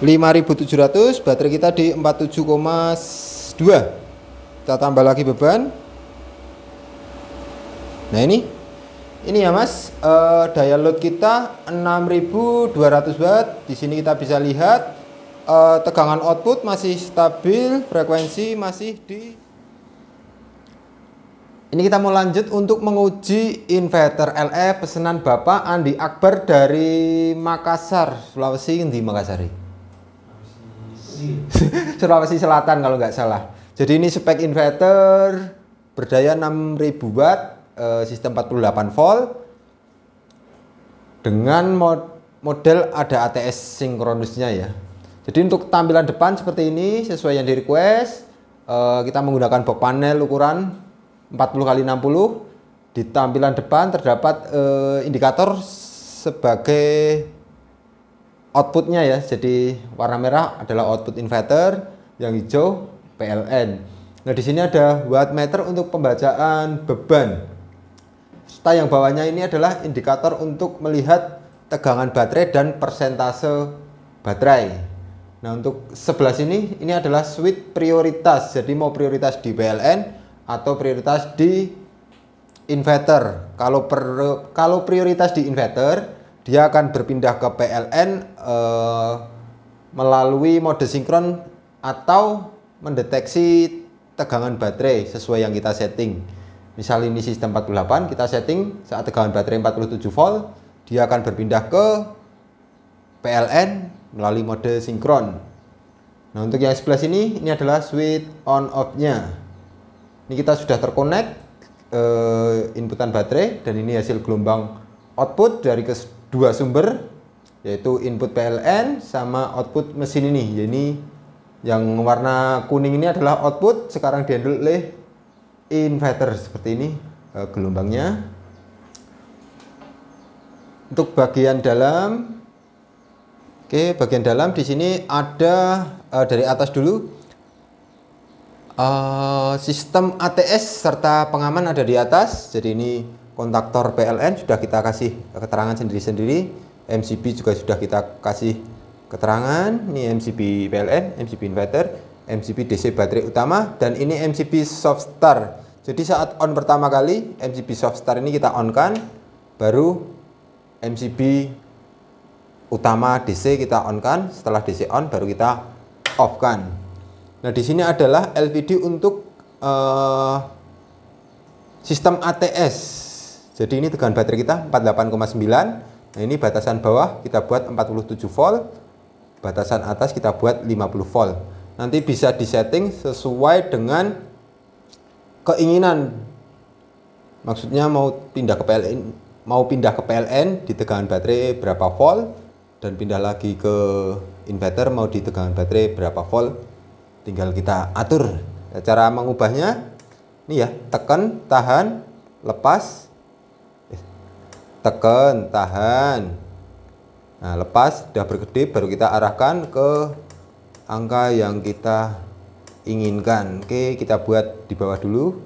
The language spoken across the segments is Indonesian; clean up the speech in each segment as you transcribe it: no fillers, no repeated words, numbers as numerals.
5700, baterai kita di 47,2. Kita tambah lagi beban. Nah ini ya Mas, daya load kita 6200 watt. Di sini kita bisa lihat tegangan output masih stabil, frekuensi masih di. Ini kita mau lanjut untuk menguji inverter LE pesanan Bapak Andi Akbar dari Makassar, Sulawesi. Di Makassar, Sulawesi Selatan kalau nggak salah. Jadi ini spek inverter berdaya 6000 watt, sistem 48 volt dengan model ada ATS sinkronusnya ya. Jadi untuk tampilan depan seperti ini sesuai yang di request. Kita menggunakan box panel ukuran 40x60. Di tampilan depan terdapat indikator sebagai outputnya ya. Jadi warna merah adalah output inverter, yang hijau PLN. Nah di sini ada wattmeter untuk pembacaan beban. Serta yang bawahnya ini adalah indikator untuk melihat tegangan baterai dan persentase baterai. Nah untuk sebelah sini ini adalah switch prioritas. Jadi mau prioritas di PLN atau prioritas di inverter. Kalau prioritas di inverter, dia akan berpindah ke PLN melalui mode sinkron atau mendeteksi tegangan baterai sesuai yang kita setting. Misal ini sistem 48, kita setting saat tegangan baterai 47 volt, dia akan berpindah ke PLN melalui mode sinkron. Nah untuk yang sebelah sini, ini adalah switch on off-nya. Ini kita sudah terkonek inputan baterai, dan ini hasil gelombang output dari kedua sumber, yaitu input PLN sama output mesin ini. Ini yang warna kuning ini adalah output, sekarang dihandle oleh inverter seperti ini gelombangnya. Untuk bagian dalam, oke, bagian dalam di sini ada dari atas dulu sistem ATS serta pengaman ada di atas. Jadi ini kontaktor PLN sudah kita kasih keterangan sendiri-sendiri, MCB juga sudah kita kasih keterangan. Ini MCB PLN, MCB inverter, MCB DC baterai utama, dan ini MCB soft start. Jadi saat on pertama kali MCB soft start ini kita on kan, baru MCB utama DC kita on kan, setelah DC on baru kita off kan. Nah di sini adalah LVD untuk sistem ATS. Jadi ini tegangan baterai kita 48,9. Nah ini batasan bawah kita buat 47 volt, batasan atas kita buat 50 volt. Nanti bisa disetting sesuai dengan keinginan. Maksudnya mau pindah ke PLN di tegangan baterai berapa volt, dan pindah lagi ke inverter mau di tegangan baterai berapa volt, tinggal kita atur. Cara mengubahnya ini ya, tekan, tahan, lepas, tekan, tahan. Nah, lepas, sudah berkedip, baru kita arahkan ke angka yang kita inginkan. Oke, kita buat di bawah dulu.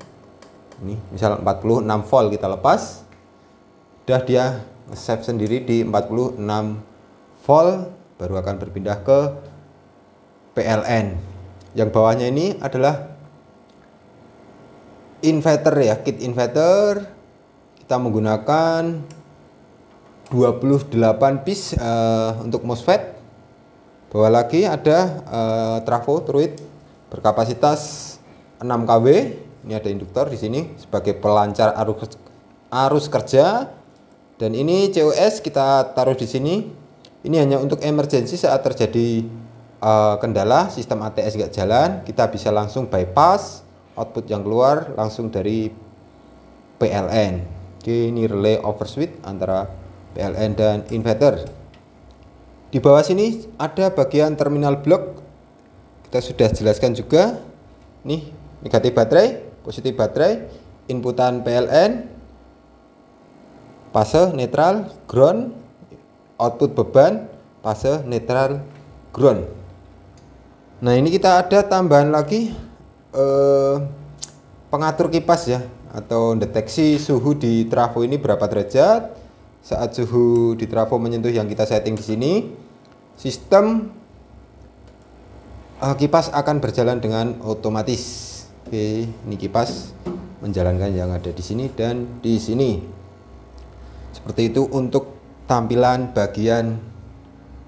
Ini misal 46 volt, kita lepas. Udah dia save sendiri di 46 volt, baru akan berpindah ke PLN. Yang bawahnya ini adalah inverter ya, kit inverter. Kita menggunakan 28 piece untuk MOSFET. Bawah lagi ada trafo truit berkapasitas 6 kW. Ini ada induktor di sini sebagai pelancar arus kerja. Dan ini COS kita taruh di sini. Ini hanya untuk emergency saat terjadi kendala sistem ATS nggak jalan, kita bisa langsung bypass output yang keluar langsung dari PLN. Oke, ini relay overswitch antara PLN dan inverter. Di bawah sini ada bagian terminal blok. Kita sudah jelaskan juga. Nih, negatif baterai, positif baterai, inputan PLN, fase netral, ground, output beban, fase netral, ground. Nah, ini kita ada tambahan lagi pengatur kipas ya, atau deteksi suhu di trafo ini berapa derajat. Saat suhu di trafo menyentuh yang kita setting di sini, sistem kipas akan berjalan dengan otomatis. Oke, ini kipas menjalankan yang ada di sini dan di sini. Seperti itu untuk tampilan bagian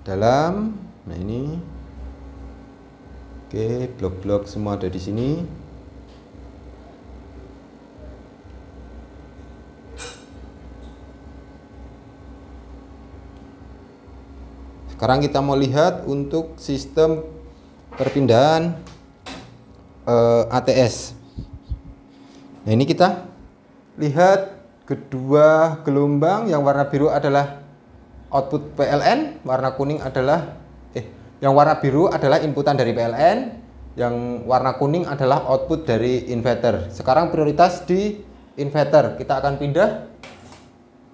dalam. Nah, ini. Oke, blok-blok semua ada di sini. Sekarang kita mau lihat untuk sistem perpindahan ATS. Nah, ini kita lihat kedua gelombang. Yang warna biru adalah output PLN, warna kuning adalah yang warna biru adalah inputan dari PLN, yang warna kuning adalah output dari inverter. Sekarang prioritas di inverter. Kita akan pindah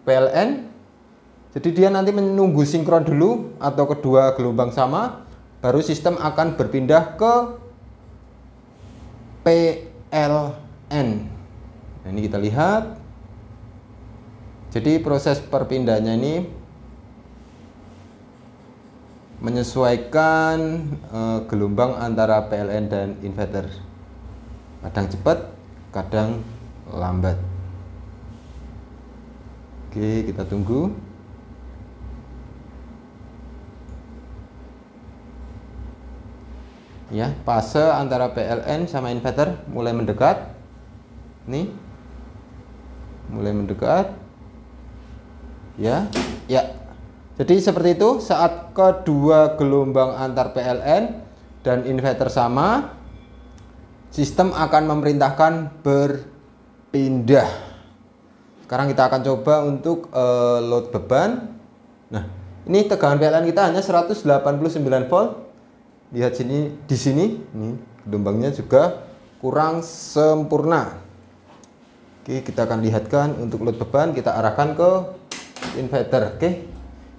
PLN. Jadi dia nanti menunggu sinkron dulu atau kedua gelombang sama, baru sistem akan berpindah ke PLN. Nah, ini kita lihat. Jadi proses perpindahannya ini menyesuaikan gelombang antara PLN dan inverter. Kadang cepat, kadang lambat. Oke, kita tunggu. Ya, fase antara PLN sama inverter mulai mendekat. Nih, mulai mendekat. Ya. Jadi seperti itu saat kedua gelombang antar PLN dan inverter sama, sistem akan memerintahkan berpindah. Sekarang kita akan coba untuk load beban. Nah, ini tegangan PLN kita hanya 189 volt. Lihat sini, di sini, ini gelombangnya juga kurang sempurna. Oke, kita akan lihatkan untuk load beban, kita arahkan ke inverter. Oke,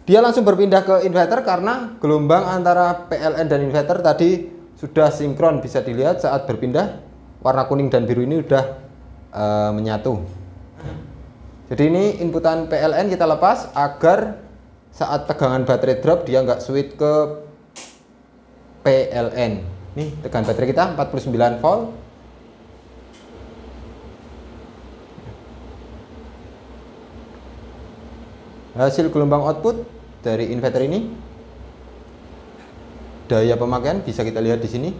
dia langsung berpindah ke inverter karena gelombang antara PLN dan inverter tadi sudah sinkron. Bisa dilihat saat berpindah, warna kuning dan biru ini sudah menyatu. Jadi ini inputan PLN kita lepas agar saat tegangan baterai drop dia nggak switch ke PLN. Nih tegangan baterai kita 49 volt. Hasil gelombang output dari inverter ini, daya pemakaian bisa kita lihat di sini.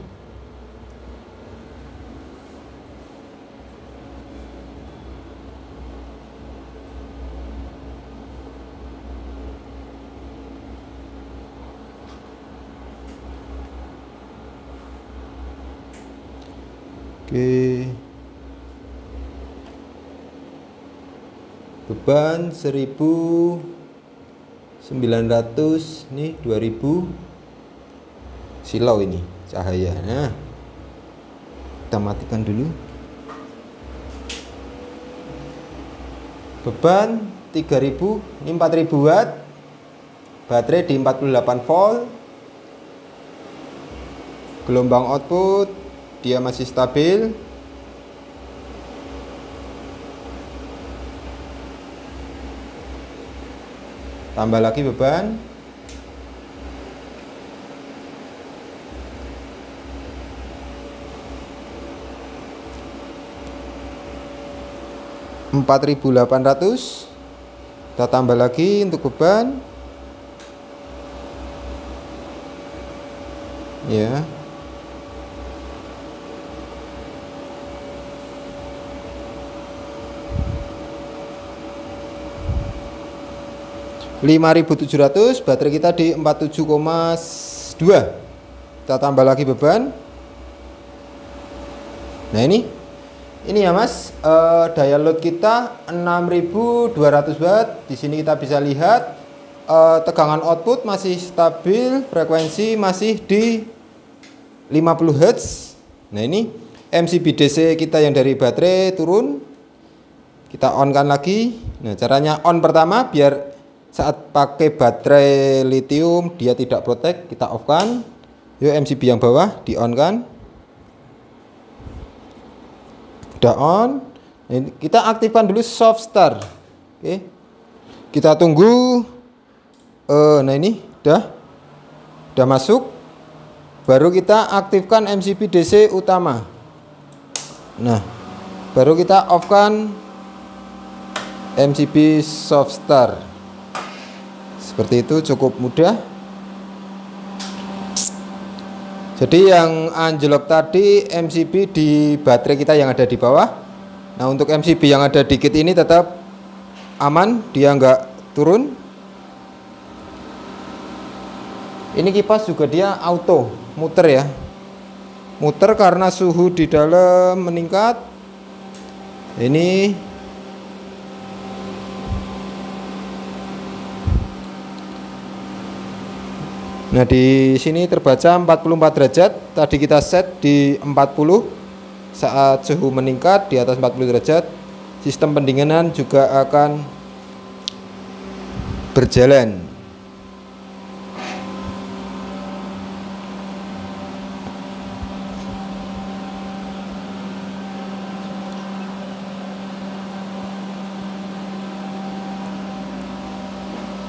Oke, beban 1900, nih 2000 silau ini cahaya. Nah, kita matikan dulu. Beban 3000, ini 4000 watt, baterai di 48 volt, gelombang output dia masih stabil. Tambah lagi beban. $4.800. Kita tambah lagi untuk beban. Ya. $5.700, baterai kita di 47,2. Kita tambah lagi beban. Nah, ini ya Mas, daya load kita 6.200 watt. Di sini kita bisa lihat tegangan output masih stabil, frekuensi masih di 50 Hz. Nah, ini MCB DC kita yang dari baterai turun. Kita on kan lagi. Nah, caranya on pertama biar saat pakai baterai lithium dia tidak protek, kita off kan. Yuk MCB yang bawah di on kan. Udah on. Nah, kita aktifkan dulu soft start. Oke. Kita tunggu. Nah, ini udah masuk. baru kita aktifkan MCB DC utama. Nah, baru kita off kan MCB soft start. Seperti itu, cukup mudah. Jadi yang anjlok tadi MCB di baterai kita yang ada di bawah. Nah, untuk MCB yang ada dikit ini tetap aman, dia nggak turun. Ini kipas juga dia auto muter ya, muter karena suhu di dalam meningkat. Ini nah, di sini terbaca 44 derajat. Tadi kita set di 40. Saat suhu meningkat di atas 40 derajat, sistem pendinginan juga akan berjalan.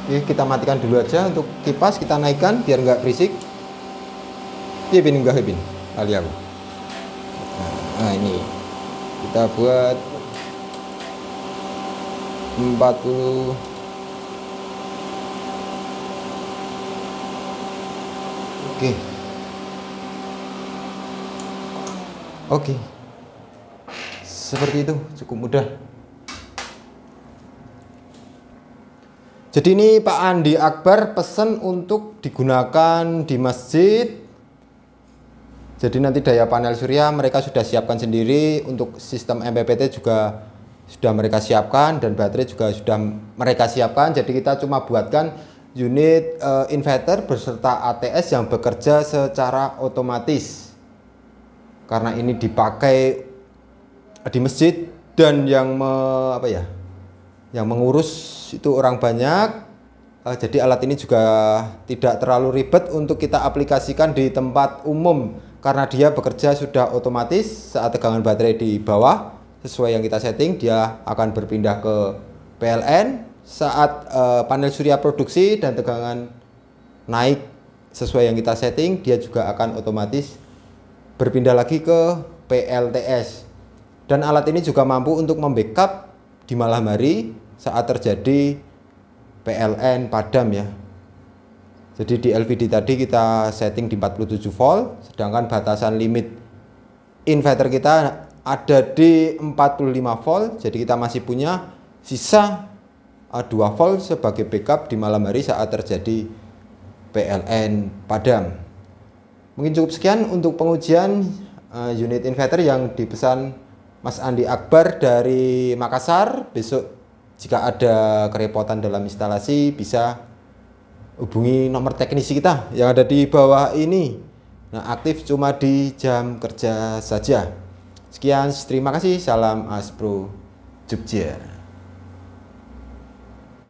Oke, kita matikan dulu aja untuk kipas, kita naikkan biar nggak berisik. Iya bin enggak bin kali aku. Nah, ini kita buat 40. Oke. Oke. Seperti itu, cukup mudah. Jadi ini Pak Andi Akbar pesan untuk digunakan di masjid. Jadi nanti daya panel surya mereka sudah siapkan sendiri, untuk sistem MPPT juga sudah mereka siapkan, dan baterai juga sudah mereka siapkan. Jadi kita cuma buatkan unit inverter beserta ATS yang bekerja secara otomatis. Karena ini dipakai di masjid dan yang yang mengurus itu orang banyak, jadi alat ini juga tidak terlalu ribet untuk kita aplikasikan di tempat umum karena dia bekerja sudah otomatis. Saat tegangan baterai di bawah sesuai yang kita setting, dia akan berpindah ke PLN. Saat panel surya produksi dan tegangan naik sesuai yang kita setting, dia juga akan otomatis berpindah lagi ke PLTS. Dan alat ini juga mampu untuk membackup di malam hari saat terjadi PLN padam ya. Jadi di LVD tadi kita setting di 47 volt, sedangkan batasan limit inverter kita ada di 45 volt. Jadi kita masih punya sisa 2 volt sebagai backup di malam hari saat terjadi PLN padam. Mungkin cukup sekian untuk pengujian unit inverter yang dipesan Mas Andi Akbar dari Makassar. Besok jika ada kerepotan dalam instalasi bisa hubungi nomor teknisi kita yang ada di bawah ini. Nah, aktif cuma di jam kerja saja. Sekian, terima kasih. Salam Aspro Jogja.